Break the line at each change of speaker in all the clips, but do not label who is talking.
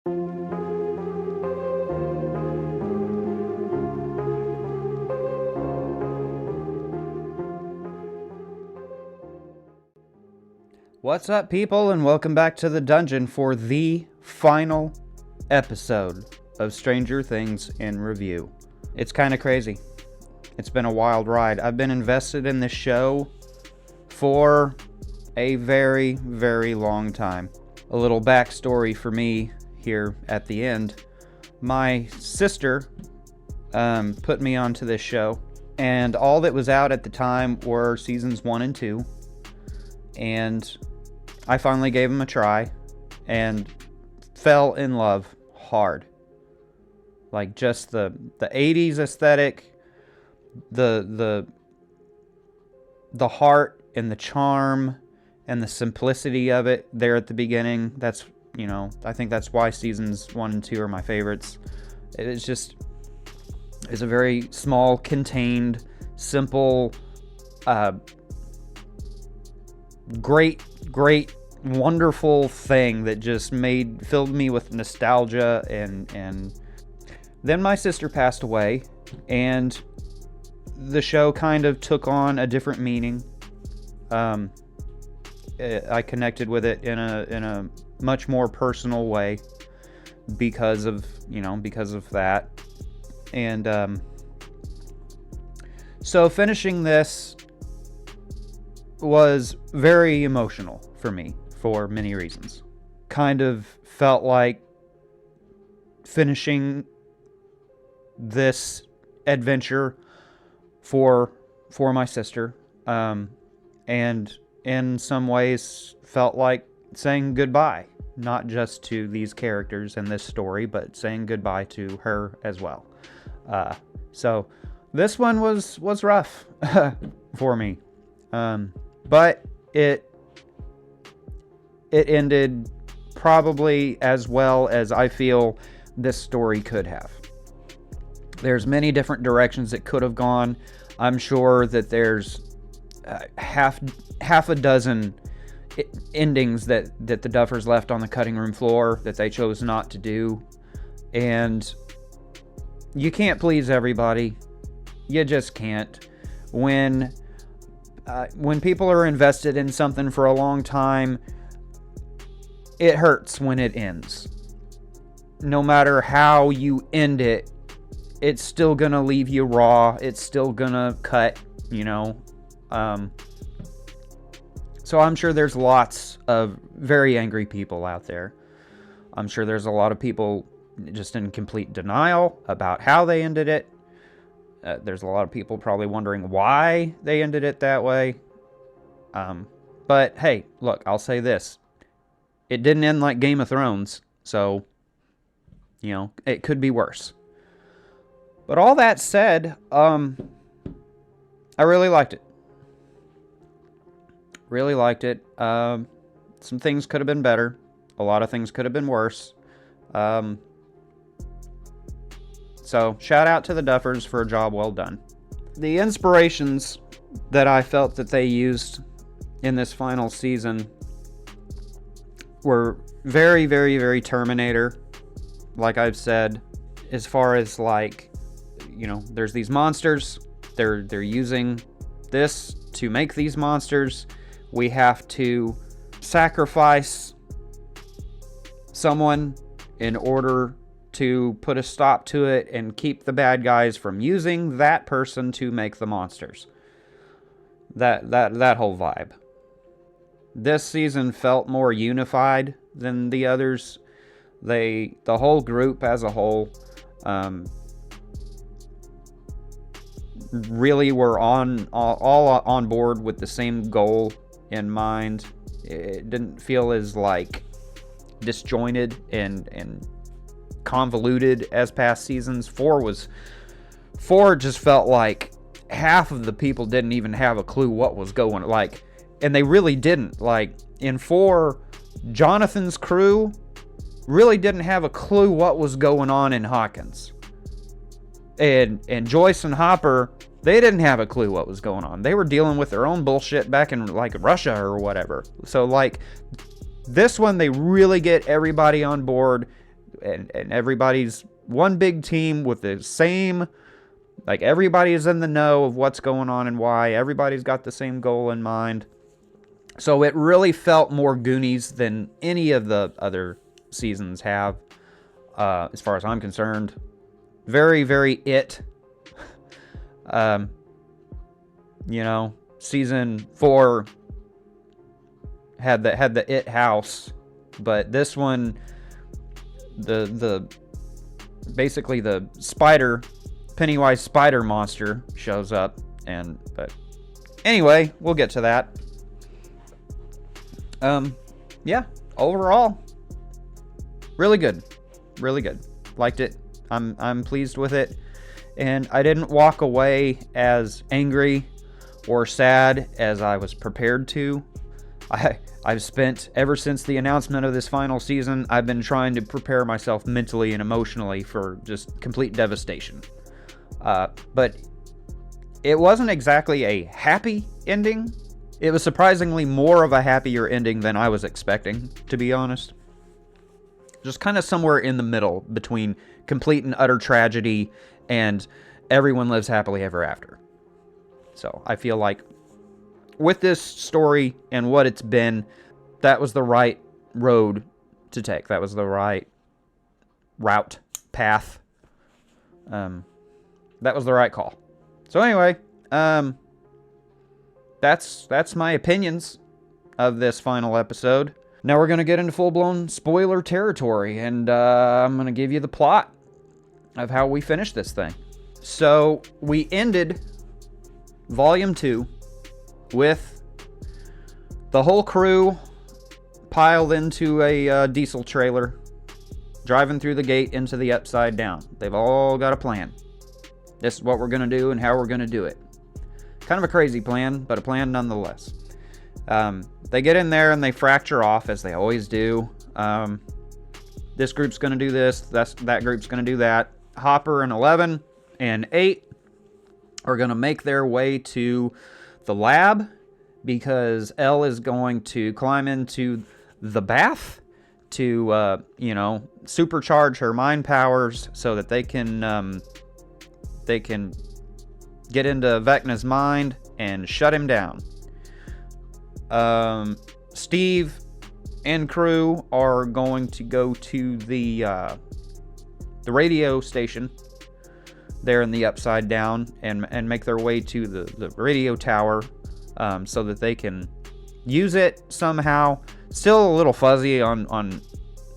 What's up, people, and welcome back to the dungeon for the final episode of Stranger Things in Review. It's kind of crazy. It's been a wild ride. I've been invested in this show for a very, very long time. A little backstory for me here at the end. My sister put me onto this show, and all that was out at the time were seasons 1 and 2. And I finally gave them a try and fell in love hard. Like, just the 80s aesthetic, the heart and the charm and the simplicity of it there at the beginning. That's, I think that's why seasons 1 and 2 are my favorites. It's a very small, contained, simple, great, wonderful thing that just filled me with nostalgia. And then my sister passed away, and the show kind of took on a different meaning. I connected with it in a much more personal way because of that. And so finishing this was very emotional for me for many reasons. Kind of felt like finishing this adventure for my sister, and in some ways felt like saying goodbye, not just to these characters in this story, but saying goodbye to her as well. So this one was rough for me. But it ended probably as well as I feel this story could have. There's many different directions it could have gone. I'm sure that there's half a dozen endings that the Duffers left on the cutting room floor that they chose not to do. And you can't please everybody. You just can't. When people are invested in something for a long time, it hurts when it ends. No matter how you end it, it's still gonna leave you raw. It's still gonna cut, So I'm sure there's lots of very angry people out there. I'm sure there's a lot of people just in complete denial about how they ended it. There's a lot of people probably wondering why they ended it that way. But hey, look, I'll say this. It didn't end like Game of Thrones, so, it could be worse. But all that said, I really liked it. Really liked it. Some things could have been better. A lot of things could have been worse. So, shout out to the Duffers for a job well done. The inspirations that I felt that they used in this final season were very, very, very Terminator. Like I've said, as far as there's these monsters. They're using this to make these monsters. We have to sacrifice someone in order to put a stop to it and keep the bad guys from using that person to make the monsters. That whole vibe. This season felt more unified than the others. The whole group as a whole really were all on board with the same goal in mind. It didn't feel as disjointed and convoluted as past seasons. 4 just felt like half of the people didn't even have a clue what was going on. And they really didn't. In 4, Jonathan's crew really didn't have a clue what was going on in Hawkins. And Joyce and Hopper, they didn't have a clue what was going on. They were dealing with their own bullshit back in Russia or whatever. So this one, they really get everybody on board. and everybody's one big team with the same, like, everybody is in the know of what's going on and why. Everybody's got the same goal in mind. So it really felt more Goonies than any of the other seasons have, as far as I'm concerned. Very, very It. Season 4 had the It house, but this one, basically the Pennywise spider monster shows up, but anyway, we'll get to that. Yeah, overall, really good, liked it. I'm pleased with it, and I didn't walk away as angry or sad as I was prepared to. I've spent, ever since the announcement of this final season, I've been trying to prepare myself mentally and emotionally for just complete devastation. But it wasn't exactly a happy ending. It was surprisingly more of a happier ending than I was expecting, to be honest. Just kind of somewhere in the middle between complete and utter tragedy and everyone lives happily ever after. So I feel like with this story and what it's been, that was the right road to take. That was the right path. That was the right call. So anyway, that's my opinions of this final episode. Now we're going to get into full-blown spoiler territory, and I'm going to give you the plot of how we finished this thing. So we ended Volume 2 with the whole crew piled into a diesel trailer, driving through the gate into the Upside Down. They've all got a plan. This is what we're going to do and how we're going to do it. Kind of a crazy plan, but a plan nonetheless. They get in there and they fracture off, as they always do. This group's going to do this, that group's going to do that. Hopper and 11 and 8 are going to make their way to the lab, because Elle is going to climb into the bath to, supercharge her mind powers so that they can get into Vecna's mind and shut him down. Steve and crew are going to go to the radio station there in the Upside Down and make their way to the radio tower, so that they can use it somehow. Still a little fuzzy on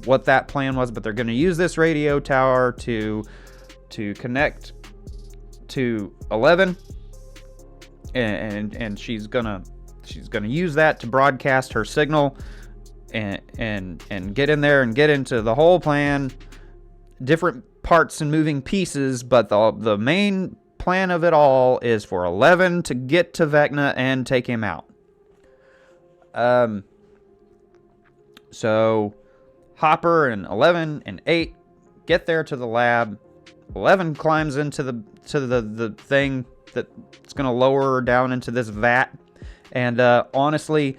what that plan was, but they're going to use this radio tower to connect to 11, and she's gonna use that to broadcast her signal and get in there and get into the whole plan. Different parts and moving pieces, but the main plan of it all is for 11 to get to Vecna and take him out. So Hopper and 11 and 8 get there to the lab. 11 climbs into the thing that's going to lower her down into this vat. And honestly,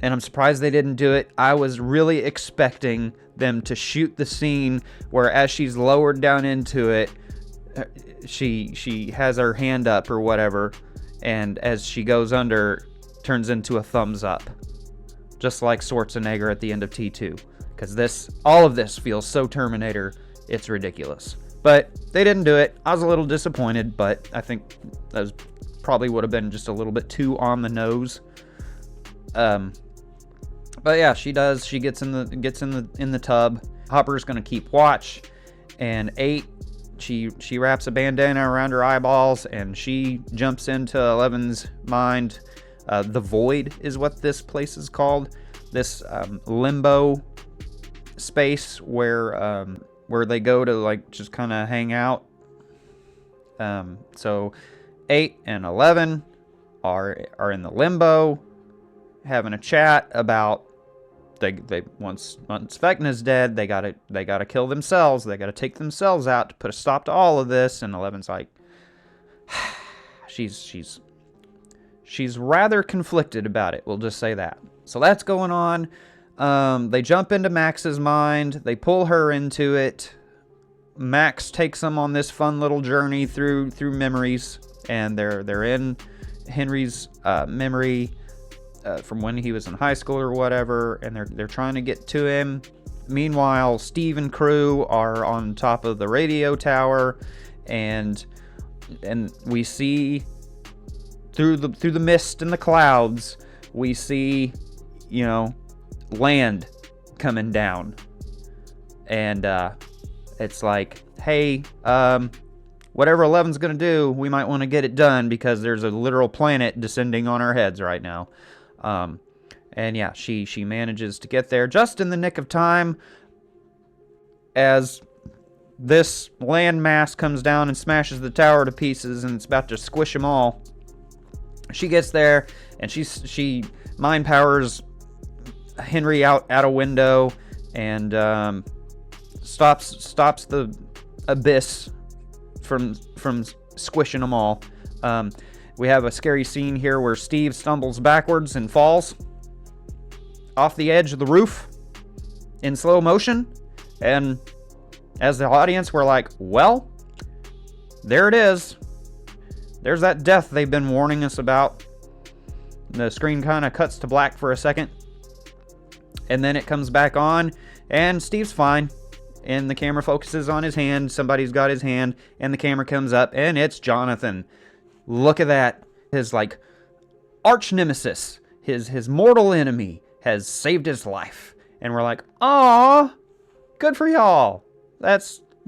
and I'm surprised they didn't do it, I was really expecting them to shoot the scene where, as she's lowered down into it, she has her hand up or whatever, and as she goes under, turns into a thumbs up, just like Schwarzenegger at the end of T2. Because all of this feels so Terminator, it's ridiculous. But they didn't do it. I was a little disappointed, but I think that probably would have been just a little bit too on the nose. But yeah, she does. She gets in the tub. Hopper's gonna keep watch, and 8, she wraps a bandana around her eyeballs and she jumps into 11's mind. The Void is what this place is called. This limbo space where they go to, like, just kind of hang out. So 8 and 11 are in the limbo, having a chat about they once Vecna's dead, they gotta kill themselves. They gotta take themselves out to put a stop to all of this. And 11's like, she's rather conflicted about it. We'll just say that. So that's going on. They jump into Max's mind. They pull her into it. Max takes them on this fun little journey through memories, and they're in Henry's memory from when he was in high school or whatever, and they're trying to get to him. Meanwhile, Steve and crew are on top of the radio tower, and we see through the mist and the clouds, we see, land coming down, and it's like, hey, whatever 11's gonna do, we might want to get it done because there's a literal planet descending on our heads right now. And yeah, she manages to get there just in the nick of time as this landmass comes down and smashes the tower to pieces, and it's about to squish them all. She gets there, and she mind powers Henry out a window, and stops the abyss from squishing them all. We have a scary scene here where Steve stumbles backwards and falls off the edge of the roof in slow motion, and as the audience, we're like, well, there it is. There's that death they've been warning us about. The screen kind of cuts to black for a second, and then it comes back on, and Steve's fine, and the camera focuses on his hand. Somebody's got his hand, and the camera comes up, and it's Jonathan. Look at that. His, arch nemesis, his mortal enemy, has saved his life. And we're like, aw, good for y'all.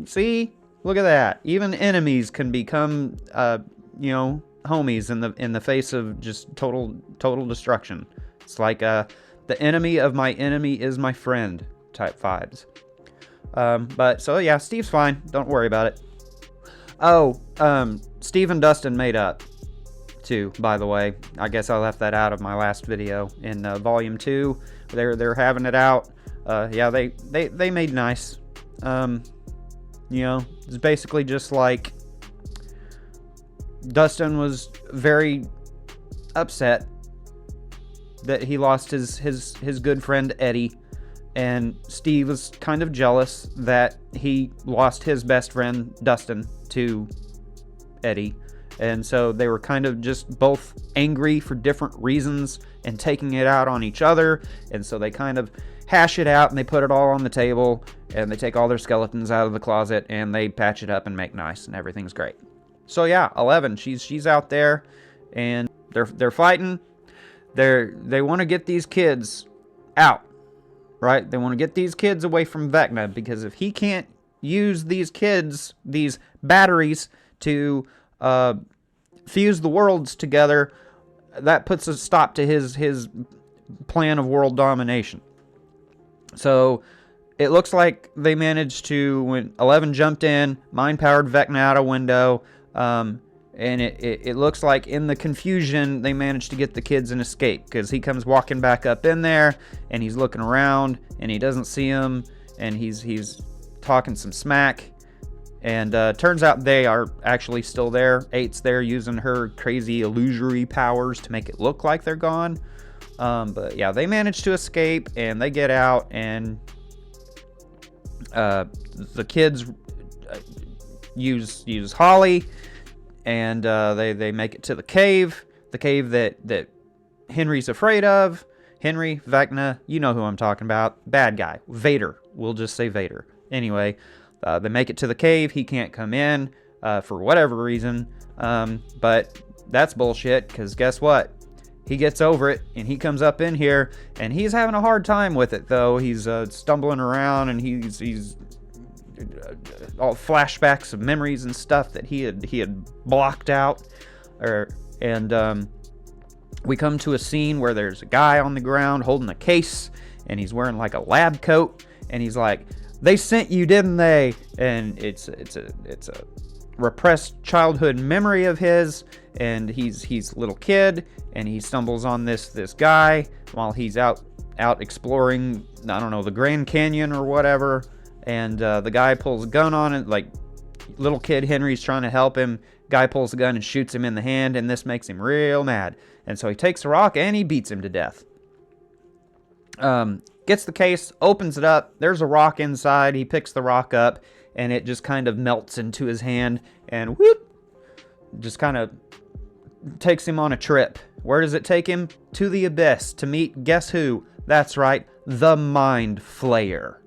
See, look at that. Even enemies can become, homies in the face of just total destruction. It's like, the enemy of my enemy is my friend type vibes. But so yeah, Steve's fine. Don't worry about it. Oh, Steve and Dustin made up too, by the way. I guess I left that out of my last video. In volume 2, they're having it out. Yeah, they made nice. It's basically just like Dustin was very upset that he lost his good friend Eddie, and Steve was kind of jealous that he lost his best friend Dustin to Eddie. And so they were kind of just both angry for different reasons and taking it out on each other. And so they kind of hash it out, and they put it all on the table, and they take all their skeletons out of the closet, and they patch it up and make nice, and everything's great. So yeah, 11, she's out there, and they're fighting. They want to get these kids out, right? They want to get these kids away from Vecna, because if he can't use these kids, these batteries, to fuse the worlds together, that puts a stop to his plan of world domination. So it looks like they managed to, when 11 jumped in, mind-powered Vecna out a window, and it looks like in the confusion they managed to get the kids an escape, because he comes walking back up in there, and he's looking around, and he doesn't see him, and he's talking some smack. And turns out they are actually still there. 8's there using her crazy illusory powers to make it look like they're gone. But yeah, they manage to escape, and they get out, and the kids use Holly, and they make it to the cave that Henry's afraid of. Henry, Vecna, you know who I'm talking about. Bad guy. Vader. We'll just say Vader. Anyway, they make it to the cave. He can't come in for whatever reason. But that's bullshit, because guess what? He gets over it, and he comes up in here, and he's having a hard time with it, though. He's stumbling around, and he's all flashbacks of memories and stuff that he had blocked out. We come to a scene where there's a guy on the ground holding a case, and he's wearing like a lab coat, and he's like, "They sent you, didn't they?" And it's a repressed childhood memory of his, and he's a little kid, and he stumbles on this guy while he's out exploring, I don't know, the Grand Canyon or whatever, and the guy pulls a gun on it, like little kid Henry's trying to help him. Guy pulls the gun and shoots him in the hand, and this makes him real mad, and so he takes a rock and he beats him to death. Gets the case, opens it up. There's a rock inside. He picks the rock up, and it just kind of melts into his hand, and whoop, just kind of takes him on a trip. Where does it take him? To the abyss, to meet, guess who? That's right, the Mind Flayer.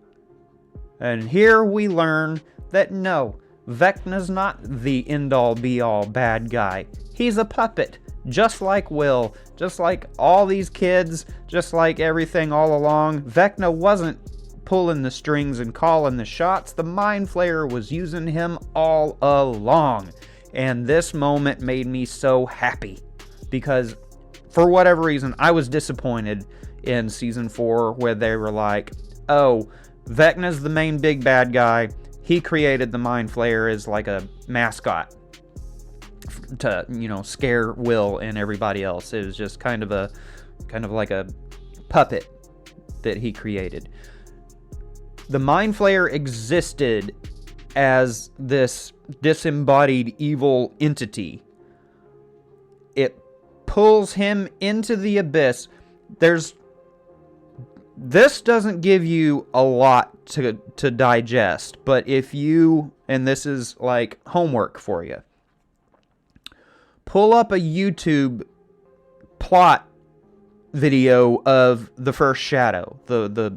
And here we learn that no, Vecna's not the end-all be-all bad guy. He's a puppet, just like Will, just like all these kids, just like everything all along. Vecna wasn't pulling the strings and calling the shots. The Mind Flayer was using him all along. And this moment made me so happy, because for whatever reason, I was disappointed in season 4 where they were like, oh, Vecna's the main big bad guy. He created the Mind Flayer as like a mascot to, scare Will and everybody else. It was just kind of like a puppet that he created. The Mind Flayer existed as this disembodied evil entity. It pulls him into the abyss. This doesn't give you a lot to digest, but if you, and this is like homework for you, pull up a YouTube plot video of the first Shadow, the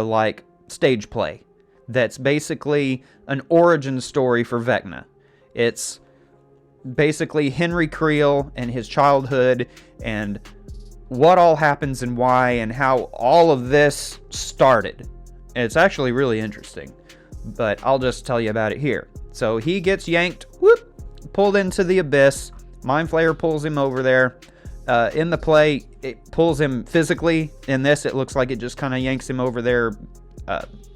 like stage play. That's basically an origin story for Vecna. It's basically Henry Creel and his childhood and what all happens and why and how all of this started. And it's actually really interesting, but I'll just tell you about it here. So he gets yanked, pulled into the abyss. Mind Flayer pulls him over there. In the play, it pulls him physically. In this, it looks like it just kind of yanks him over there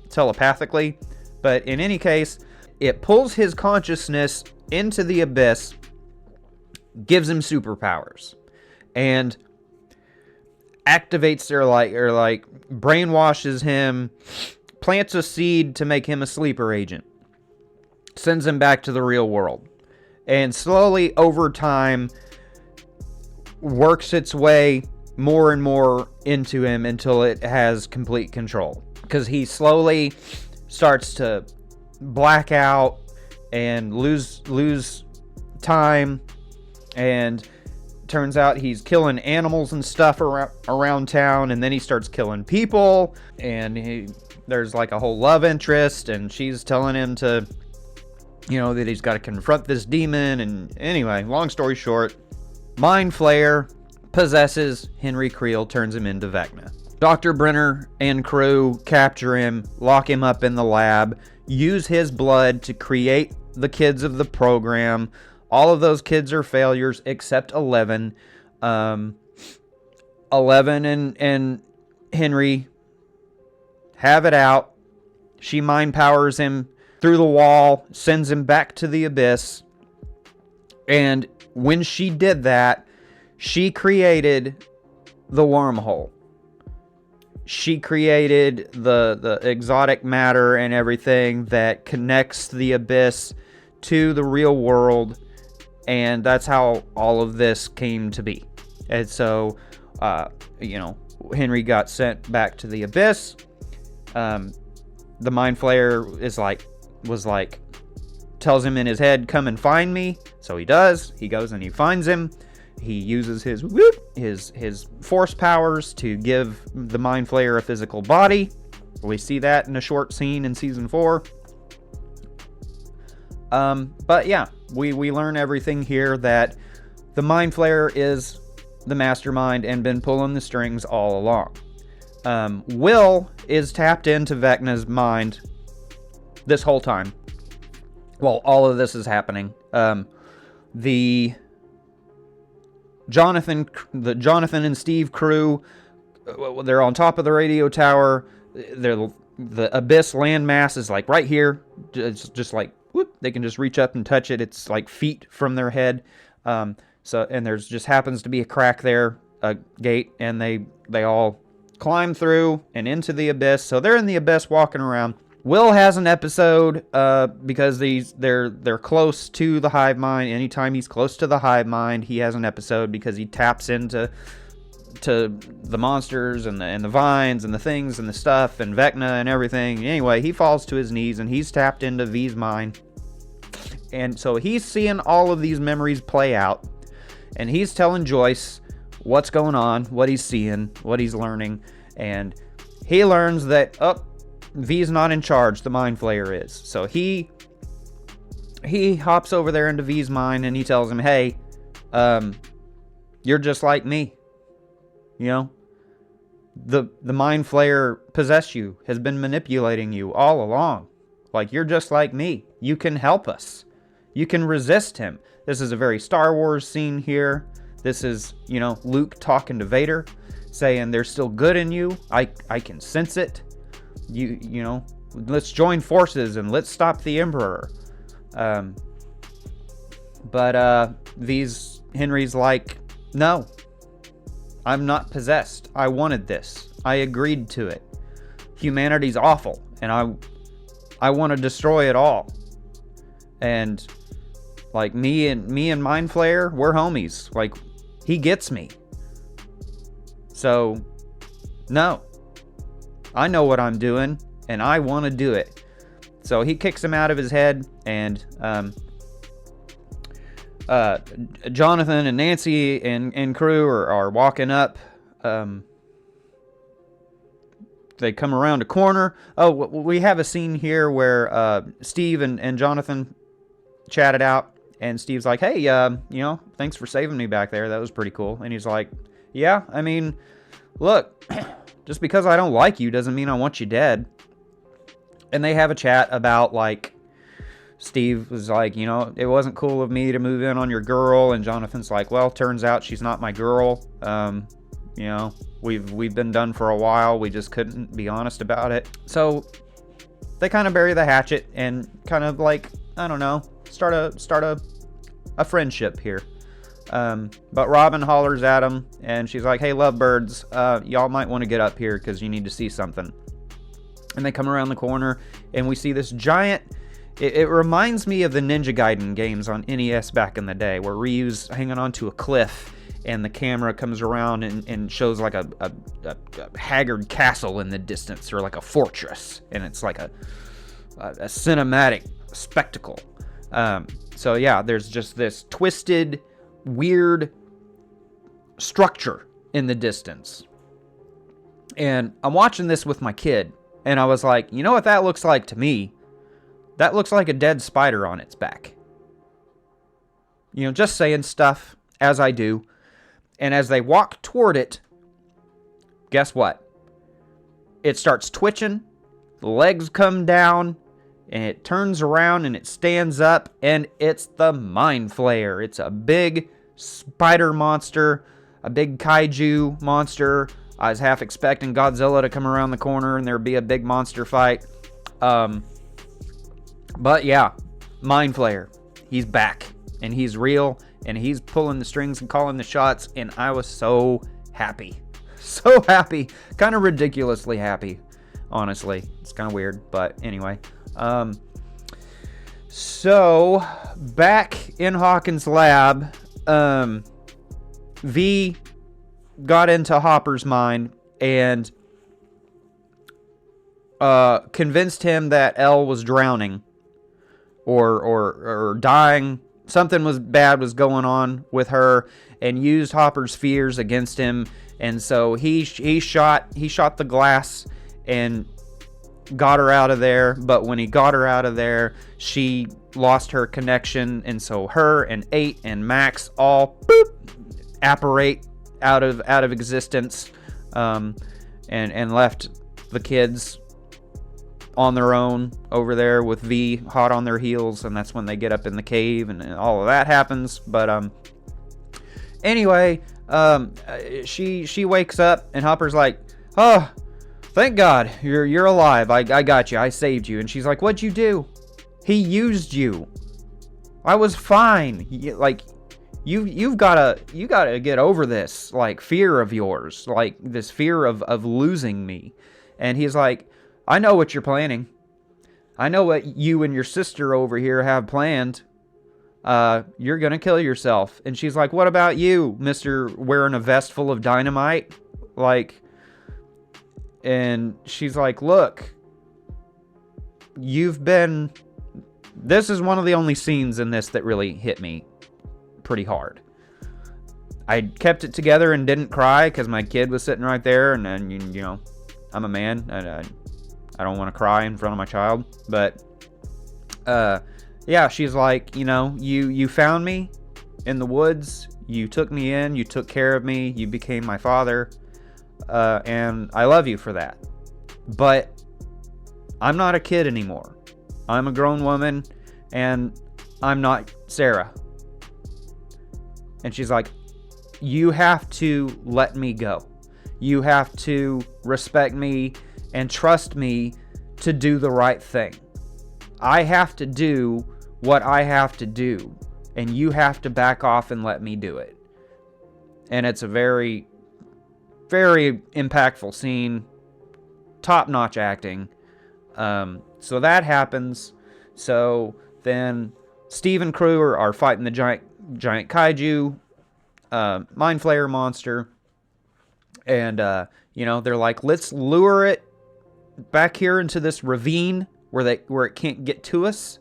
telepathically. But in any case, it pulls his consciousness into the abyss, gives him superpowers, and activates or brainwashes him, plants a seed to make him a sleeper agent, sends him back to the real world, and slowly over time works its way more and more into him until it has complete control. Because he slowly starts to black out and lose time, and turns out he's killing animals and stuff around town, and then he starts killing people, and there's like a whole love interest, and she's telling him to, that he's got to confront this demon. And anyway, long story short, Mind Flayer possesses Henry Creel, turns him into Vecna. Dr. Brenner and crew capture him, lock him up in the lab, use his blood to create the kids of the program. All of those kids are failures except 11. 11 and Henry have it out. She mind powers him through the wall, sends him back to the abyss. And when she did that, she created the wormhole. She created the exotic matter and everything that connects the abyss to the real world. And that's how all of this came to be. And so, Henry got sent back to the abyss. The Mind Flayer was like, tells him in his head, come and find me. So he does. He goes and he finds him. He uses his force powers to give the Mind Flayer a physical body. We see that in a short scene in season 4. But yeah, we learn everything here, that the Mind Flayer is the mastermind and been pulling the strings all along. Will is tapped into Vecna's mind this whole time while all of this is happening. The Jonathan and Steve crew, they're on top of the radio tower. The abyss landmass is like right here. It's just like, whoop, they can just reach up and touch it. It's like feet from their head. And there's just happens to be a crack there, a gate, and they all climb through and into the abyss. So they're in the abyss walking around. Will has an episode because they're close to the hive mind. Anytime he's close to the hive mind, he has an episode because he taps into to the monsters and the vines and the things and the stuff and Vecna and everything. Anyway, he falls to his knees and he's tapped into V's mind. And so he's seeing all of these memories play out. And he's telling Joyce what's going on, what he's seeing, what he's learning. And he learns that, V's not in charge, the Mind Flayer is. So he hops over there into V's mind and he tells him, hey, you're just like me. You know, the Mind Flayer possessed you, has been manipulating you all along. Like, you're just like me. You can help us. You can resist him. This is a very Star Wars scene here. This is, Luke talking to Vader, saying there's still good in you. I can sense it. Let's join forces and let's stop the Emperor. But Henry's like, no, I'm not possessed. I wanted this. I agreed to it. Humanity's awful, and I want to destroy it all. And like me and Mind Flayer, we're homies. Like, he gets me. So, no. I know what I'm doing, and I want to do it. So he kicks him out of his head, and Jonathan and Nancy and crew are walking up. They come around a corner. Oh, we have a scene here where Steve and Jonathan chatted out. And Steve's like, hey, thanks for saving me back there. That was pretty cool. And he's like, yeah, I mean, look, just because I don't like you doesn't mean I want you dead. And they have a chat about, like, Steve was like, it wasn't cool of me to move in on your girl. And Jonathan's like, well, turns out she's not my girl. We've been done for a while. We just couldn't be honest about it. So they kind of bury the hatchet and kind of, like, I don't know, start a friendship here. But Robin hollers at him, and she's like, hey, lovebirds, y'all might want to get up here because you need to see something. And they come around the corner, and we see this giant... It reminds me of the Ninja Gaiden games on NES back in the day, where Ryu's hanging onto a cliff, and the camera comes around and shows like a haggard castle in the distance, or like a fortress, and it's like a cinematic spectacle. So yeah, there's just this twisted, weird structure in the distance. And I'm watching this with my kid, and I was like, you know what that looks like to me? That looks like a dead spider on its back. Just saying stuff as I do. And as they walk toward it, guess what? It starts twitching, the legs come down, and it turns around and it stands up, and it's the Mind Flayer. It's a big spider monster, a big kaiju monster. I was half expecting Godzilla to come around the corner and there'd be a big monster fight. But yeah, Mind Flayer. He's back, and he's real, and he's pulling the strings and calling the shots, and I was so happy. So happy. Kind of ridiculously happy, honestly. It's kind of weird, but anyway. So, back in Hawkins' lab, V got into Hopper's mind and convinced him that Elle was drowning or dying. Something bad was going on with her, and used Hopper's fears against him. And so he shot the glass and got her out of there. But when he got her out of there, she lost her connection, and so her and 8 and Max all apparate out of existence, and left the kids on their own over there with V hot on their heels. And that's when they get up in the cave and all of that happens. But anyway, she wakes up, and Hopper's like, oh, thank God you're alive. I got you. I saved you. And she's like, what'd you do? He used you. I was fine. Like, you gotta get over this, like, fear of yours, like this fear of losing me. And he's like, I know what you're planning. I know what you and your sister over here have planned. you're gonna kill yourself. And she's like, what about you, Mr. wearing a vest full of dynamite? Like, and she's like, look, this is one of the only scenes in this that really hit me pretty hard. I kept it together and didn't cry because my kid was sitting right there, and then, you know, I'm a man, and I don't want to cry in front of my child. But yeah, she's like, you know, you found me in the woods, you took me in, you took care of me, you became my father, and I love you for that. But I'm not a kid anymore. I'm a grown woman, and I'm not Sarah. And she's like, you have to let me go. You have to respect me and trust me to do the right thing. I have to do what I have to do, and you have to back off and let me do it. And it's a very, very impactful scene. Top-notch acting. So that happens. So then Steve and crew are fighting the giant kaiju mind flayer monster, and you know, they're like, let's lure it back here into this ravine where it can't get to us.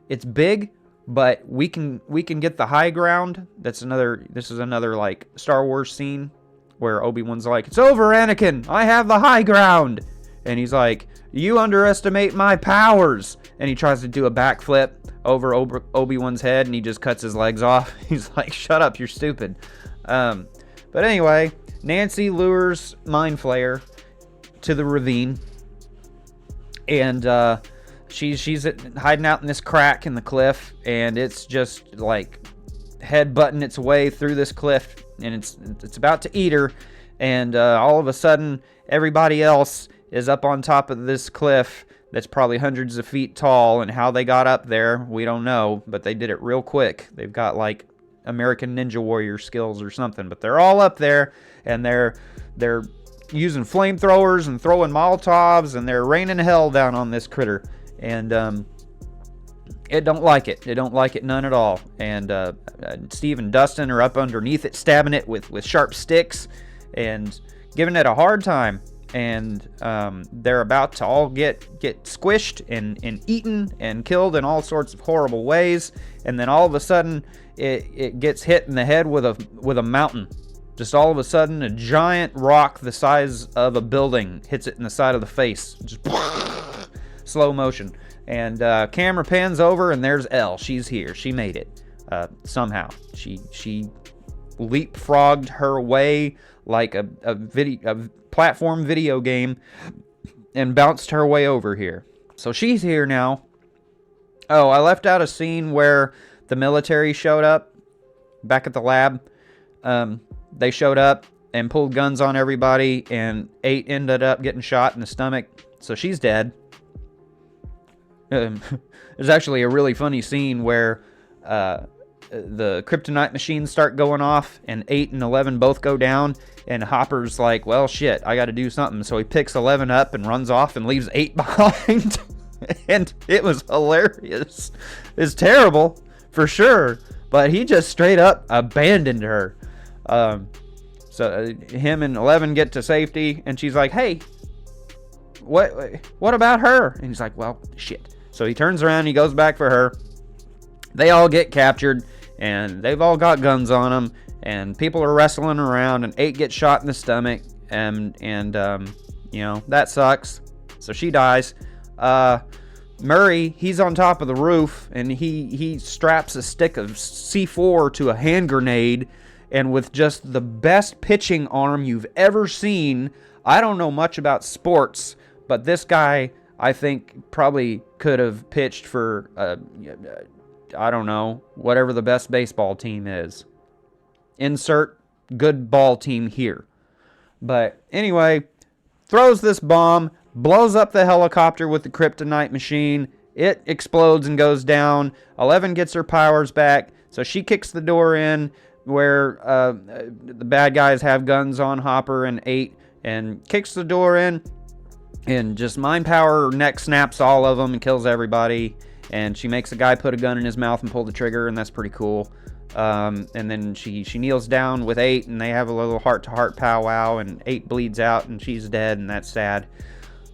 It's big, but we can get the high ground. This is another like Star Wars scene where Obi-Wan's like, it's over, Anakin, I have the high ground. And he's like, you underestimate my powers. And he tries to do a backflip over Obi-Wan's head, and he just cuts his legs off. He's like, shut up, you're stupid. But anyway, Nancy lures Mind Flayer to the ravine. And she's hiding out in this crack in the cliff. And it's just like headbutting its way through this cliff. And it's about to eat her. And all of a sudden, everybody else is up on top of this cliff that's probably hundreds of feet tall, and how they got up there, we don't know, but they did it real quick. They've got like American Ninja Warrior skills or something, but they're all up there, and they're using flamethrowers and throwing Molotovs, and they're raining hell down on this critter, and it don't like it. It don't like it none at all. And Steve and Dustin are up underneath it, stabbing it with sharp sticks and giving it a hard time. And they're about to all get squished and eaten and killed in all sorts of horrible ways. And then all of a sudden, it gets hit in the head with a mountain. Just all of a sudden, a giant rock the size of a building hits it in the side of the face. Just slow motion. And camera pans over, and there's Elle. She's here. She made it somehow. She leapfrogged her way like a platform video game and bounced her way over here. So she's here now. Oh, I left out a scene where the military showed up back at the lab. They showed up and pulled guns on everybody, and 8 ended up getting shot in the stomach. So she's dead. There's actually a really funny scene where the kryptonite machines start going off, and 8 and 11 both go down, and Hopper's like, well, shit, I gotta do something. So he picks 11 up and runs off and leaves 8 behind. And it was hilarious. It's terrible, for sure, but he just straight up abandoned her. So him and 11 get to safety, and she's like, hey, what about her? And he's like, well, shit. So he turns around, he goes back for her. They all get captured, and they've all got guns on them, and people are wrestling around, and 8 gets shot in the stomach, and you know, that sucks. So she dies. Murray, he's on top of the roof, and he straps a stick of C4 to a hand grenade, and with just the best pitching arm you've ever seen. I don't know much about sports, but this guy, I think, probably could have pitched for I don't know, whatever the best baseball team is. Insert good ball team here. But anyway, throws this bomb, blows up the helicopter with the kryptonite machine. It explodes and goes down. 11 gets her powers back, so she kicks the door in where the bad guys have guns on Hopper and 8, and kicks the door in, and just mind power neck snaps all of them and kills everybody. and she makes a guy put a gun in his mouth and pull the trigger, and that's pretty cool. And then she kneels down with 8, and they have a little heart-to-heart powwow, and 8 bleeds out, and she's dead, and that's sad.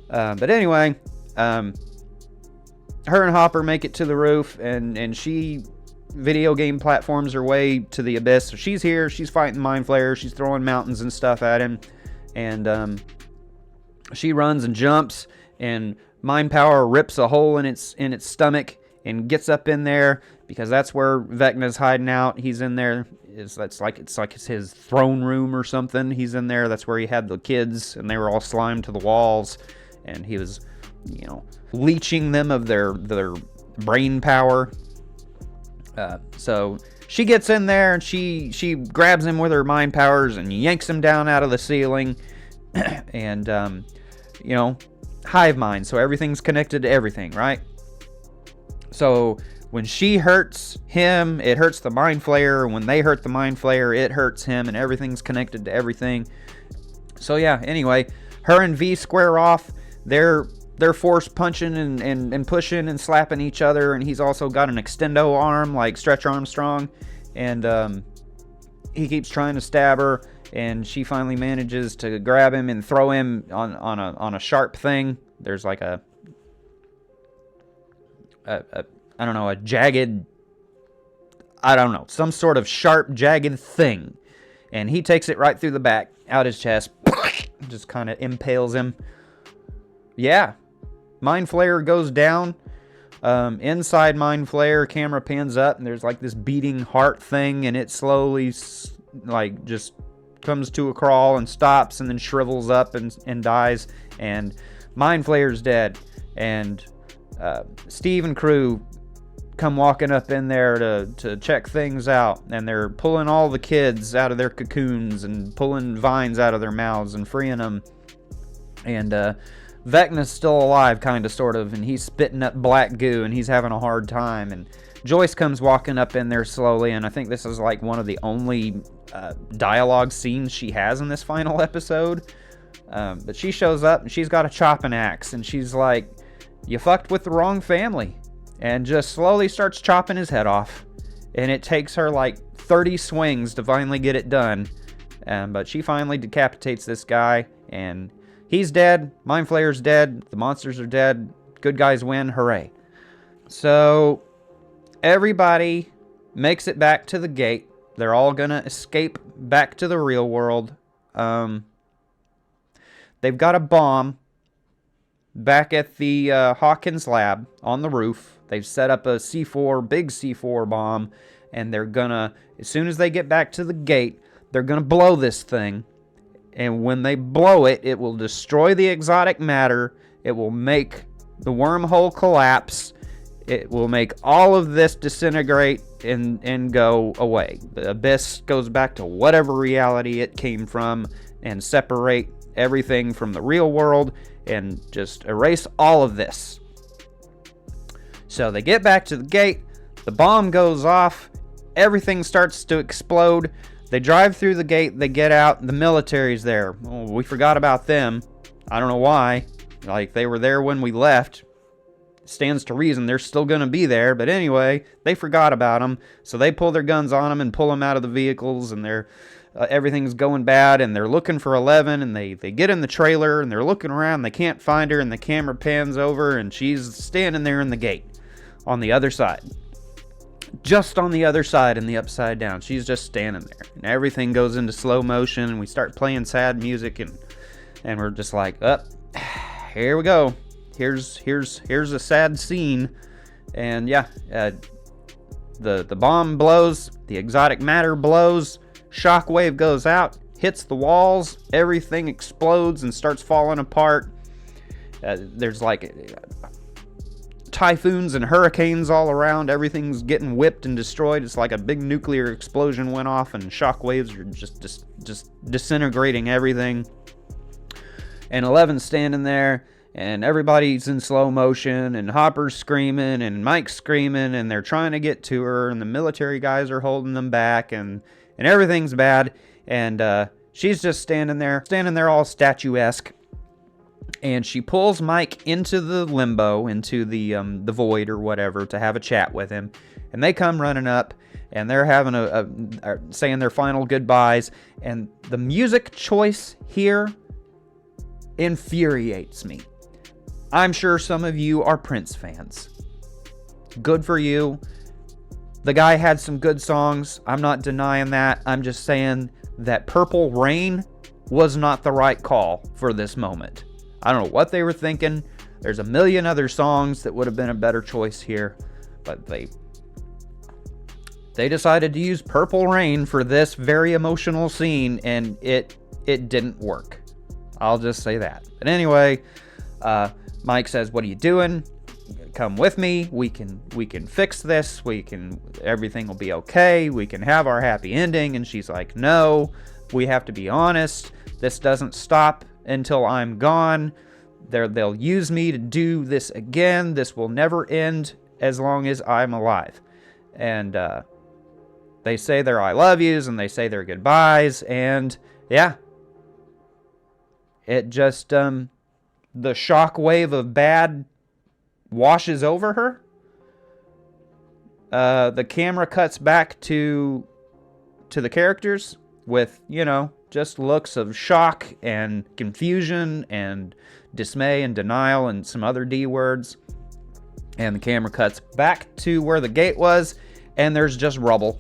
But anyway, her and Hopper make it to the roof, and she video game platforms her way to the abyss. So she's here, she's fighting Mind Flayer, she's throwing mountains and stuff at him, and she runs and jumps, and Mind Power rips a hole in its stomach and gets up in there, because that's where Vecna's hiding out. He's in there. It's like his throne room or something. He's in there. That's where he had the kids, and they were all slimed to the walls, and he was, leeching them of their brain power. So she gets in there, and she grabs him with her mind powers and yanks him down out of the ceiling, and hive mind, so everything's connected to everything, right? So when she hurts him, it hurts the Mind Flayer. When they hurt the Mind Flayer, it hurts him, and everything's connected to everything. So yeah, anyway, her and V square off. They're force punching and pushing and slapping each other, and he's also got an extendo arm like Stretch Armstrong, and he keeps trying to stab her, and she finally manages to grab him and throw him on a sharp thing. There's like a jagged, some sort of sharp, jagged thing. And he takes it right through the back, out his chest, just kind of impales him. Yeah, Mind Flayer goes down. Inside Mind Flayer, camera pans up, and there's like this beating heart thing, and it slowly, just comes to a crawl and stops, and then shrivels up and dies. And Mind Flayer's dead. And Steve and crew come walking up in there to check things out, and they're pulling all the kids out of their cocoons and pulling vines out of their mouths and freeing them. And Vecna's still alive, kind of, sort of, and he's spitting up black goo, and he's having a hard time. And Joyce comes walking up in there slowly, and I think this is like one of the only dialogue scenes she has in this final episode. But she shows up, and she's got a chopping axe, and she's like, "You fucked with the wrong family," and just slowly starts chopping his head off. And it takes her like 30 swings to finally get it done. But she finally decapitates this guy, and he's dead. Mind Flayer's dead. The monsters are dead. Good guys win. Hooray. So everybody makes it back to the gate. They're all gonna escape back to the real world. They've got a bomb back at the Hawkins lab on the roof. They've set up a big C4 bomb, and they're gonna, as soon as they get back to the gate, they're gonna blow this thing. And when they blow it, it will destroy the exotic matter. It will make the wormhole collapse. It will make all of this disintegrate and go away. The abyss goes back to whatever reality it came from, and separate everything from the real world and just erase all of this. So they get back to the gate. The bomb goes off. Everything starts to explode. They drive through the gate. They get out. The military's there. Oh, we forgot about them. I don't know why. Like, they were there when we left. Stands to reason they're still going to be there. But anyway, they forgot about them. So they pull their guns on them and pull them out of the vehicles. And they're everything's going bad. And they're looking for 11. And they get in the trailer. And they're looking around. They can't find her. And the camera pans over. And she's standing there in the gate on the other side. Just on the other side in the upside down. She's just standing there. And everything goes into slow motion. And we start playing sad music. And we're just like, here we go. Here's a sad scene. And yeah, the bomb blows. The exotic matter blows. Shockwave goes out. Hits the walls. Everything explodes and starts falling apart. There's like typhoons and hurricanes all around. Everything's getting whipped and destroyed. It's like a big nuclear explosion went off, and shockwaves are just disintegrating everything. And 11's standing there, and everybody's in slow motion, and Hopper's screaming, and Mike's screaming, and they're trying to get to her, and the military guys are holding them back, and everything's bad. And she's just standing there all statuesque. And she pulls Mike into the limbo, into the void or whatever, to have a chat with him. And they come running up, and they're having saying their final goodbyes. And the music choice here infuriates me. I'm sure some of you are Prince fans. Good for you. The guy had some good songs. I'm not denying that. I'm just saying that Purple Rain was not the right call for this moment. I don't know what they were thinking. There's a million other songs that would have been a better choice here, but they decided to use Purple Rain for this very emotional scene, and it didn't work. I'll just say that. But anyway, Mike says, "What are you doing? Come with me. We can fix this. Everything will be okay. We can have our happy ending." And she's like, "No, we have to be honest. This doesn't stop until I'm gone. They'll use me to do this again. This will never end as long as I'm alive." And they say their I love yous, and they say their goodbyes, and yeah. It just, the shockwave of bad washes over her. The camera cuts back to the characters with, just looks of shock and confusion and dismay and denial and some other D words. And the camera cuts back to where the gate was, and there's just rubble.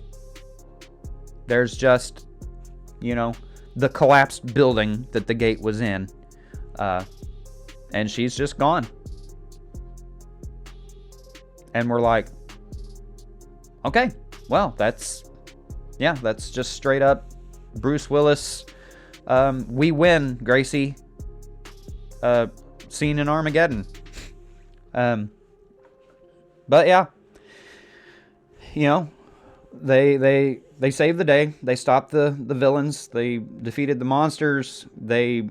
There's just, the collapsed building that the gate was in. And she's just gone. And we're like, okay, well, that's just straight up Bruce Willis. We win, Gracie. Scene in Armageddon. But yeah, they saved the day. They stopped the villains. They defeated the monsters. They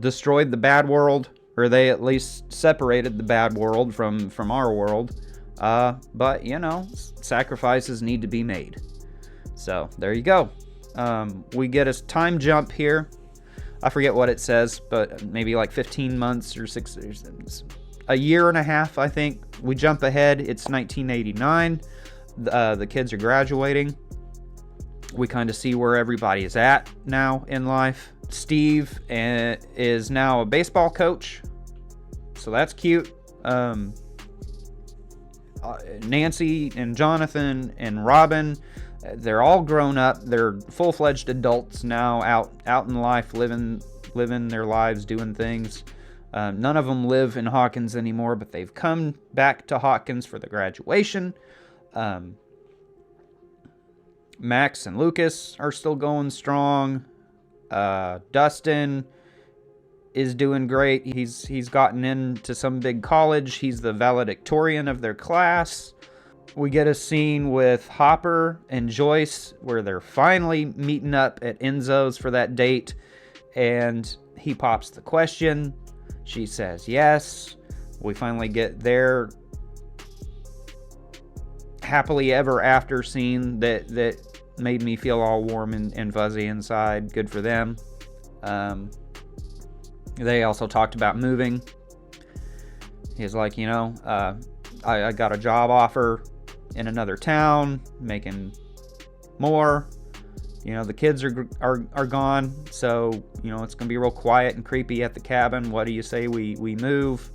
destroyed the bad world, or they at least separated the bad world from our world. But sacrifices need to be made. So there you go. We get a time jump here. I forget what it says, but maybe like 15 months or a year and a half, I think. We jump ahead. It's 1989. The kids are graduating. We kind of see where everybody is at now in life. Steve is now a baseball coach, so that's cute. Nancy and Jonathan and Robin, they're all grown up. They're full-fledged adults now, out in life, living their lives, doing things. None of them live in Hawkins anymore, but they've come back to Hawkins for the graduation. Max and Lucas are still going strong. Dustin is doing great. He's gotten into some big college. He's the valedictorian of their class. We get a scene with Hopper and Joyce where they're finally meeting up at Enzo's for that date, and he pops the question. She says yes. We finally get their happily ever after scene that made me feel all warm and fuzzy inside. Good for them. They also talked about moving. He's like, I got a job offer in another town, making more. The kids are gone, so it's gonna be real quiet and creepy at the cabin. What do you say we move?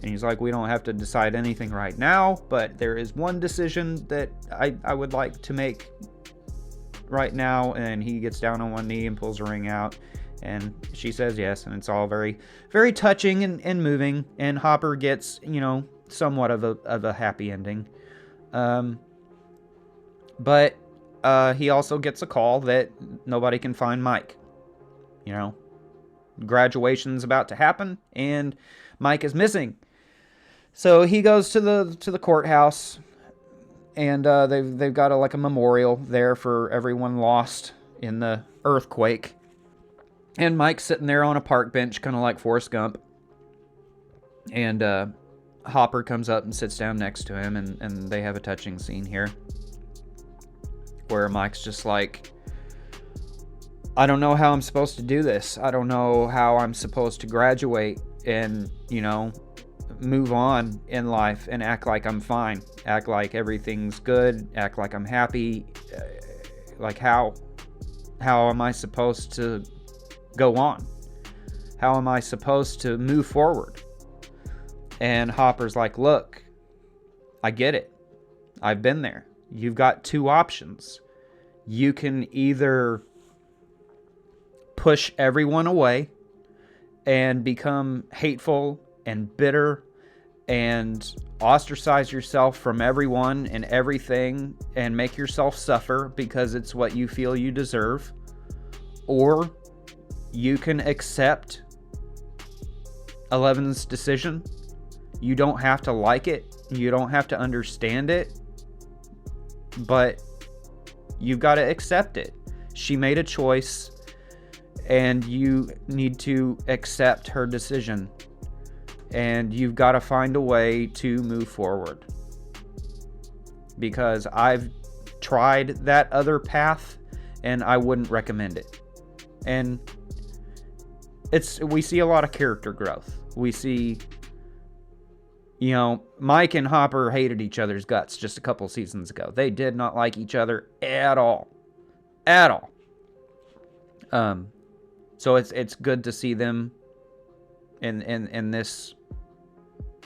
And he's like, we don't have to decide anything right now, but there is one decision that I would like to make right now. And he gets down on one knee and pulls a ring out, and she says yes, and it's all very, very touching and moving. And Hopper gets, somewhat of a happy ending. But he also gets a call that nobody can find Mike. Graduation's about to happen, and Mike is missing. So he goes to the courthouse, and they've got a memorial there for everyone lost in the earthquake. And Mike's sitting there on a park bench, kind of like Forrest Gump. And Hopper comes up and sits down next to him, and they have a touching scene here where Mike's just like, I don't know how I'm supposed to do this. I don't know how I'm supposed to graduate and, move on in life and act like I'm fine. Act like everything's good. Act like I'm happy. Like how am I supposed to go on? How am I supposed to move forward? And Hopper's like, look, I get it. I've been there. You've got two options. You can either push everyone away and become hateful and bitter and ostracize yourself from everyone and everything and make yourself suffer because it's what you feel you deserve. Or you can accept Eleven's decision. You don't have to like it. You don't have to understand it. But you've got to accept it. She made a choice, and you need to accept her decision. And you've got to find a way to move forward. Because I've tried that other path, and I wouldn't recommend it. And we see a lot of character growth. We see, Mike and Hopper hated each other's guts just a couple seasons ago. They did not like each other at all. At all. So it's good to see them in this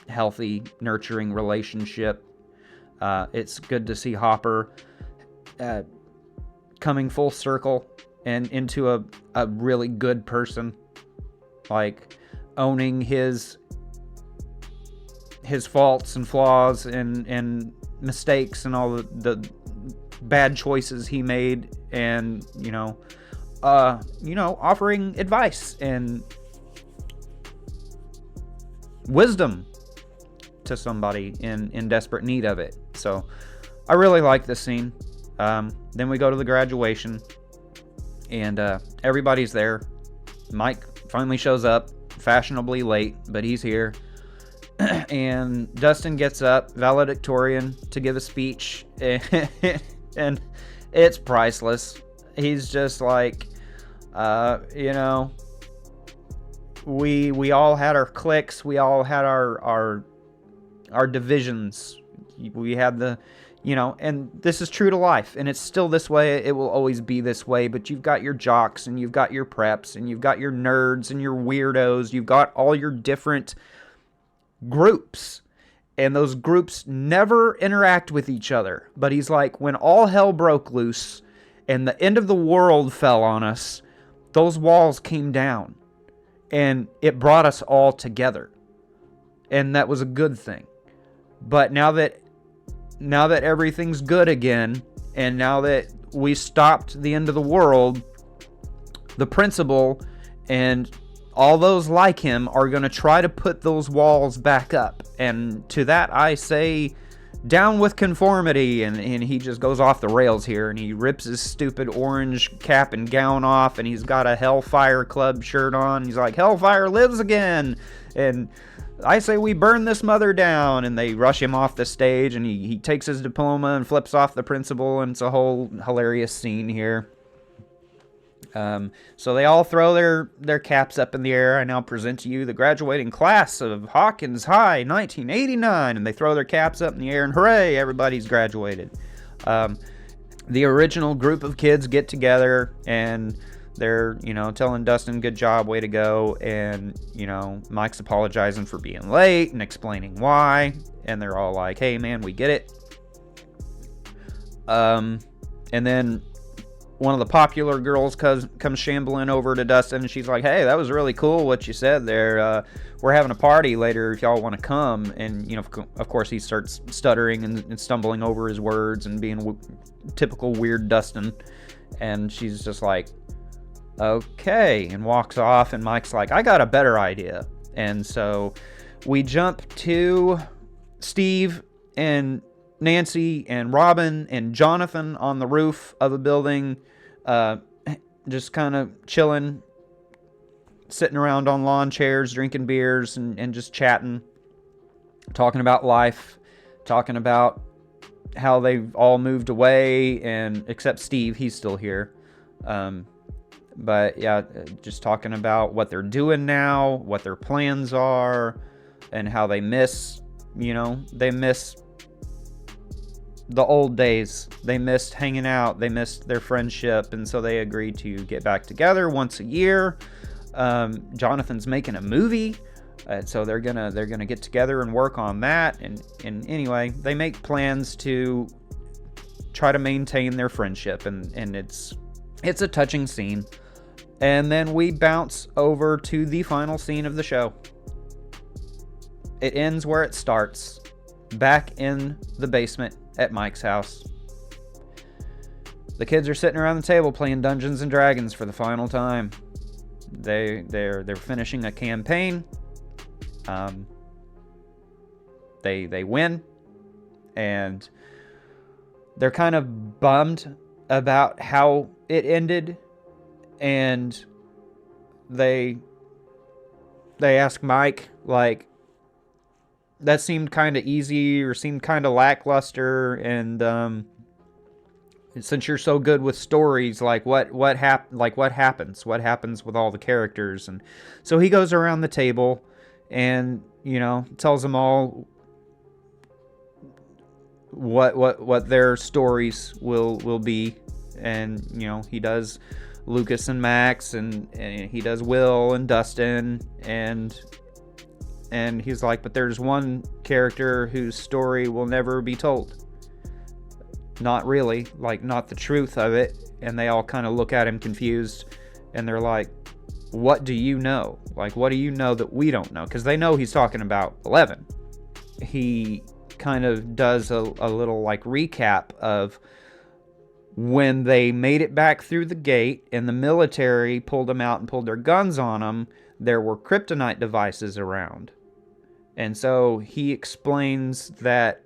healthy, nurturing relationship. It's good to see Hopper coming full circle and into a really good person, like owning his faults and flaws and mistakes and all the bad choices he made, and offering advice and wisdom to somebody in desperate need of it. So I really like this scene. Then we go to the graduation, and everybody's there. Mike finally shows up, fashionably late, but he's here. And Dustin gets up, valedictorian, to give a speech, and it's priceless. He's just like, we all had our cliques, we all had our divisions. We had the, and this is true to life, and it's still this way. It will always be this way, but you've got your jocks, and you've got your preps, and you've got your nerds, and your weirdos. You've got all your different groups, and those groups never interact with each other. But he's like, when all hell broke loose and the end of the world fell on us, those walls came down, and it brought us all together, and that was a good thing. But now that everything's good again, and now that we stopped the end of the world, the principal and all those like him are going to try to put those walls back up. And to that I say, down with conformity. And he just goes off the rails here, and he rips his stupid orange cap and gown off, and he's got a Hellfire Club shirt on. He's like, Hellfire lives again, and I say we burn this mother down. And they rush him off the stage, and he takes his diploma and flips off the principal, and it's a whole hilarious scene here. So they all throw their caps up in the air. I now present to you the graduating class of Hawkins High 1989. And they throw their caps up in the air, and hooray, everybody's graduated. The original group of kids get together, and they're, telling Dustin, good job, way to go. And, Mike's apologizing for being late and explaining why. And they're all like, hey, man, we get it. And then one of the popular girls comes shambling over to Dustin, and she's like, hey, that was really cool what you said there. We're having a party later if y'all want to come. And, of course, he starts stuttering and stumbling over his words and being typical weird Dustin. And she's just like, okay, and walks off. And Mike's like, I got a better idea. And so we jump to Steve and Nancy and Robin and Jonathan on the roof of a building, just kind of chilling, sitting around on lawn chairs, drinking beers and just chatting, talking about life, talking about how they've all moved away, and except Steve, he's still here. But yeah, just talking about what they're doing now, what their plans are, and how they miss, they miss the old days. They missed hanging out. They missed their friendship. And so they agreed to get back together once a year. Jonathan's making a movie. So they're gonna get together and work on that. And anyway, they make plans to try to maintain their friendship. And it's a touching scene. And then we bounce over to the final scene of the show. It ends where it starts, back in the basement at Mike's house. The kids are sitting around the table playing Dungeons and Dragons for the final time. They're finishing a campaign. They win, and they're kind of bummed about how it ended. And they ask Mike, like, that seemed kind of easy or seemed kind of lackluster. And since you're so good with stories, like what happens? What happens with all the characters? And so he goes around the table and tells them all what their stories will be. And he does Lucas and Max, and he does Will and Dustin, and he's like, but there's one character whose story will never be told. Not really, like, not the truth of it. And they all kind of look at him confused, and they're like, what do you know? Like, what do you know that we don't know? Because they know he's talking about 11. He kind of does a little like recap of when they made it back through the gate and the military pulled them out and pulled their guns on them. There were kryptonite devices around. And so he explains that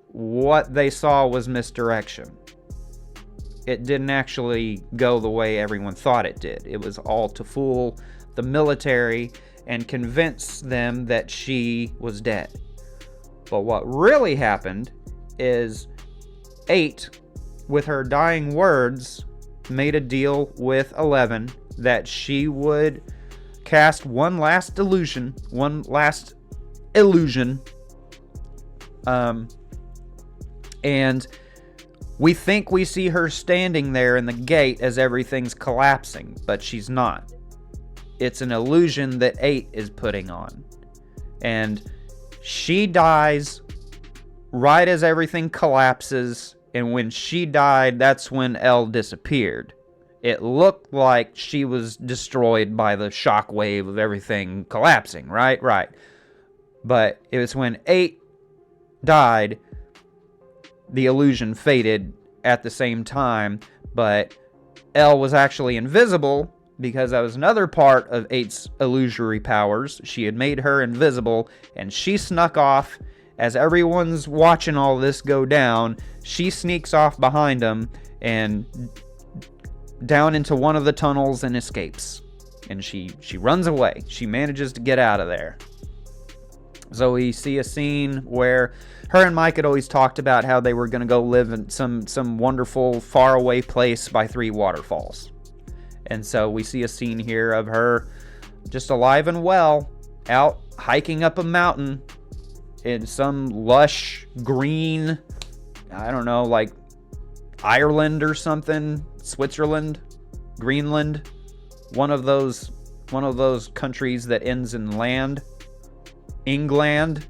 what they saw was misdirection. It didn't actually go the way everyone thought it did. It was all to fool the military and convince them that she was dead. But what really happened is 8, with her dying words, made a deal with 11 that she would cast one last illusion. And we think we see her standing there in the gate as everything's collapsing, but she's not. It's an illusion that 8 is putting on. And she dies right as everything collapses, and when she died, that's when Elle disappeared. It looked like she was destroyed by the shockwave of everything collapsing, right? Right. But it was when 8 died, the illusion faded at the same time, but Elle was actually invisible because that was another part of 8's illusory powers. She had made her invisible, and she snuck off. As everyone's watching all this go down, she sneaks off behind them and down into one of the tunnels and escapes. And she runs away. She manages to get out of there. So we see a scene where her and Mike had always talked about how they were going to go live in some wonderful faraway place by 3 waterfalls. And so we see a scene here of her just alive and well, out hiking up a mountain in some lush green, I don't know, like Ireland or something, Switzerland, Greenland, one of those countries that ends in land. England,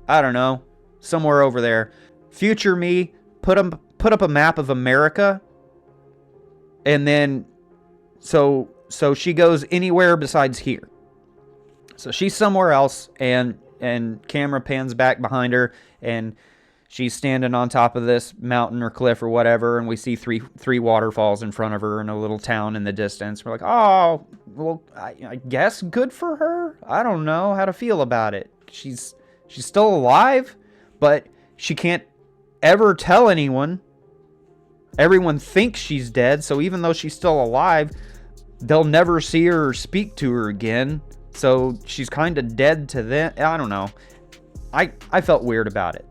I don't know, somewhere over there. Future me put up a map of America, and then so she goes anywhere besides here. So she's somewhere else, and camera pans back behind her, and she's standing on top of this mountain or cliff or whatever, and we see three waterfalls in front of her in a little town in the distance. We're like, oh, well, I guess good for her. I don't know how to feel about it. She's still alive, but she can't ever tell anyone. Everyone thinks she's dead, so even though she's still alive, they'll never see her or speak to her again. So she's kind of dead to them. I don't know. I felt weird about it.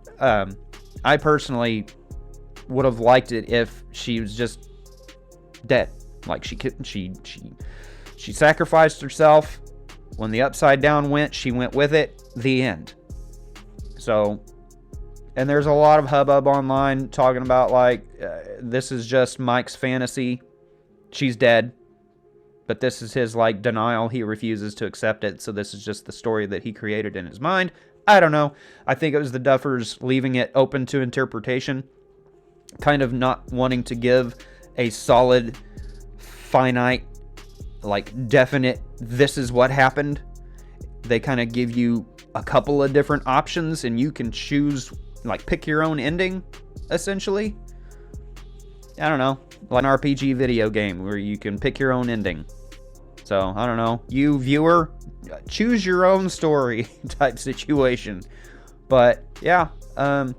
I personally would have liked it if she was just dead. Like she sacrificed herself. When the upside down went, she went with it. The end. So, and there's a lot of hubbub online talking about like this is just Mike's fantasy. She's dead. But this is his like denial. He refuses to accept it. So this is just the story that he created in his mind. I don't know. I think it was the Duffers leaving it open to interpretation. Kind of not wanting to give a solid, finite, like definite, this is what happened. They kind of give you a couple of different options and you can choose, like pick your own ending, essentially. I don't know. Like an RPG video game where you can pick your own ending. So, I don't know. You, viewer, choose your own story type situation. But, yeah. And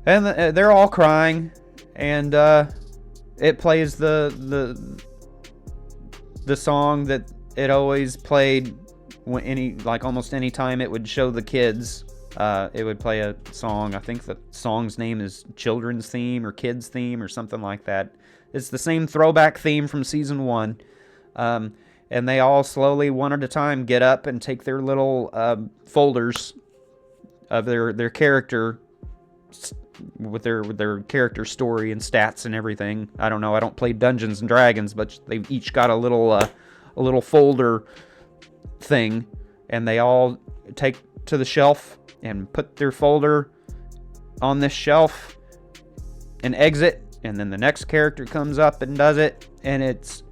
they're all crying. And it plays the song that it always played when almost any time it would show the kids. It would play a song. I think the song's name is Children's Theme or Kids Theme or something like that. It's the same throwback theme from season 1. And they all slowly, one at a time, get up and take their little folders of their character with their character story and stats and everything. I don't know. I don't play Dungeons and Dragons, but they've each got a little folder thing, and they all take to the shelf and put their folder on this shelf and exit, and then the next character comes up and does it, and it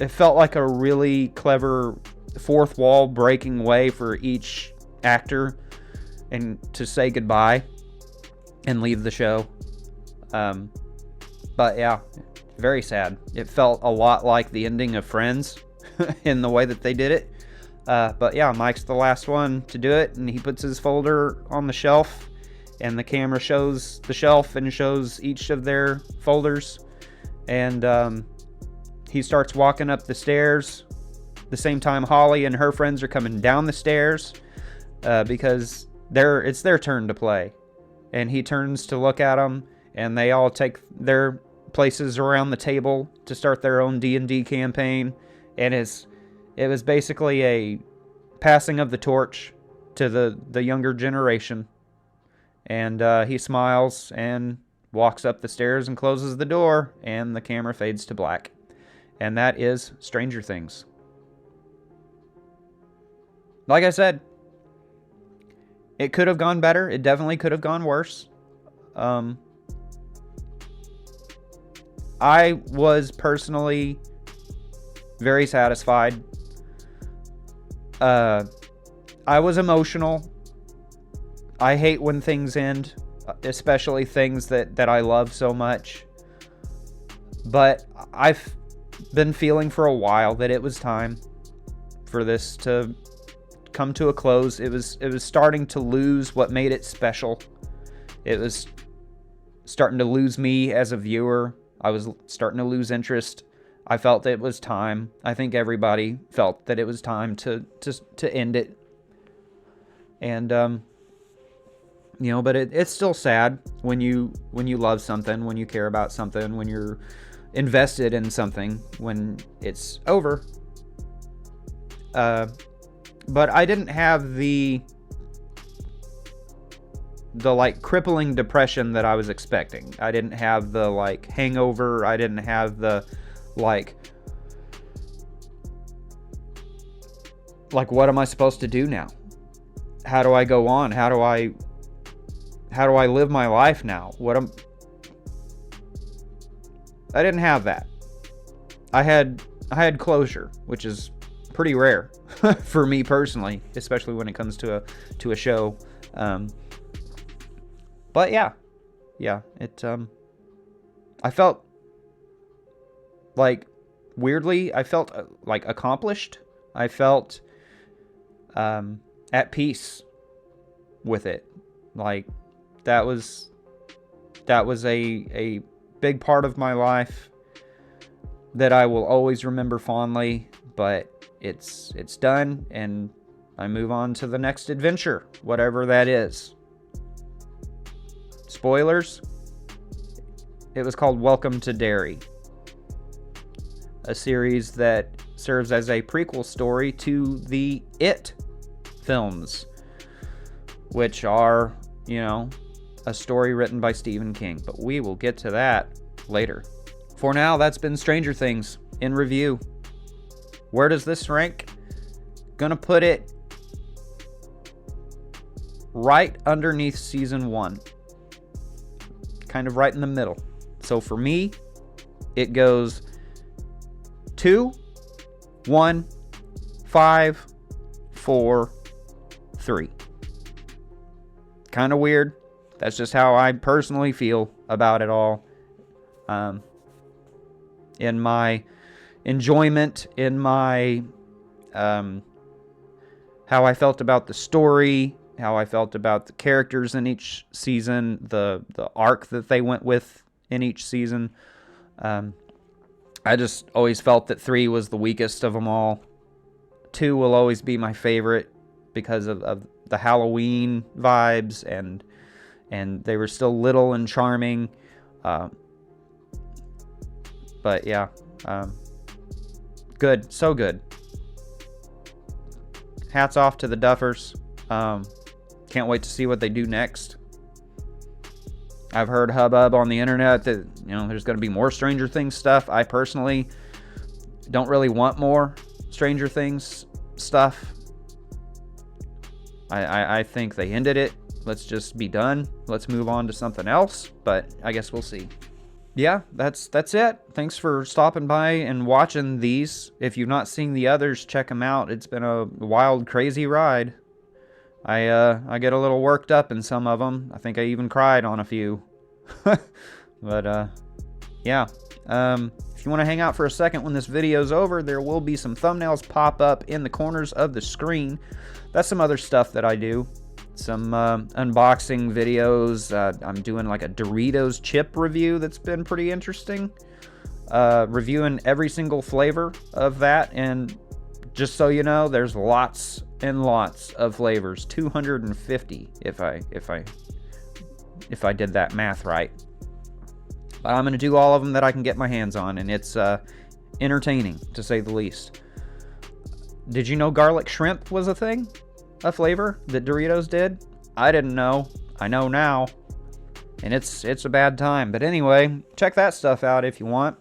felt like a really clever fourth wall breaking way for each actor and to say goodbye and leave the show. But yeah, very sad. It felt a lot like the ending of Friends in the way that they did it. But yeah, Mike's the last one to do it, and he puts his folder on the shelf, and the camera shows the shelf and shows each of their folders, and he starts walking up the stairs. The same time Holly and her friends are coming down the stairs because it's their turn to play, and he turns to look at them, and they all take their places around the table to start their own D&D campaign, and it was basically a passing of the torch to the younger generation. And he smiles and walks up the stairs and closes the door, and the camera fades to black. And that is Stranger Things. Like I said, it could have gone better. It definitely could have gone worse. I was personally very satisfied. I was emotional. I hate when things end, especially things that I love so much. But I've been feeling for a while that it was time for this to come to a close. It was starting to lose what made it special. It was starting to lose me as a viewer. I was starting to lose interest. I felt it was time. I think everybody felt that it was time to end it. And but it's still sad when you love something, when you care about something, when you're invested in something, when it's over. But I didn't have the like crippling depression that I was expecting. I didn't have the like hangover. I didn't have the like what am I supposed to do now? How do I go on? How do I live my life now? I didn't have that. I had closure, which is pretty rare for me personally, especially when it comes to a show. But yeah, it I felt like weirdly, I felt like accomplished. I felt at peace with it. Like that was a big part of my life that I will always remember fondly, but it's done, and I move on to the next adventure, whatever that is. Spoilers, It was called Welcome to Derry, a series that serves as a prequel story to the It films, which are, you know, a story written by Stephen King. But we will get to that later. For now, that's been Stranger Things in review. Where does this rank? Gonna put it right underneath season 1. Kind of right in the middle. So for me, it goes 2, 1, 5, 4, 3. Kind of weird. That's just how I personally feel about it all. In my enjoyment, in my how I felt about the story, how I felt about the characters in each season, the arc that they went with in each season. I just always felt that 3 was the weakest of them all. 2 will always be my favorite because of the Halloween vibes, and they were still little and charming. But yeah, good, so good. Hats off to the Duffers. Can't wait to see what they do next. I've heard hubbub on the internet that, you know, there's going to be more Stranger Things stuff. I personally don't really want more Stranger Things stuff. I think they ended it. Let's just be done. Let's move on to something else, but I guess we'll see. Yeah, that's it. Thanks for stopping by and watching these. If you've not seen the others, check them out. It's been a wild, crazy ride. I get a little worked up in some of them. I think I even cried on a few. But yeah. If you want to hang out for a second when this video's over, there will be some thumbnails pop up in the corners of the screen. That's some other stuff that I do. Some unboxing videos. I'm doing like a Doritos chip review that's been pretty interesting. Reviewing every single flavor of that, and just so you know, there's lots and lots of flavors. 250 if I did that math right. But I'm going to do all of them that I can get my hands on, and it's entertaining, to say the least. Did you know garlic shrimp was a thing? A flavor that Doritos did? I didn't know. I know now. And it's a bad time. But anyway, check that stuff out if you want.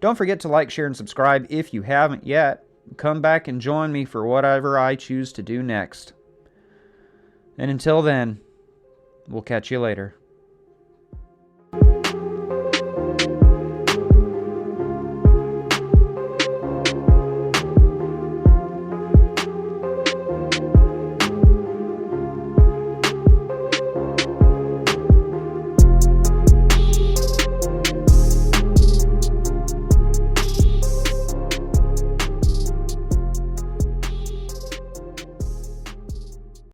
Don't forget to like, share, and subscribe if you haven't yet. Come back and join me for whatever I choose to do next. And until then, we'll catch you later.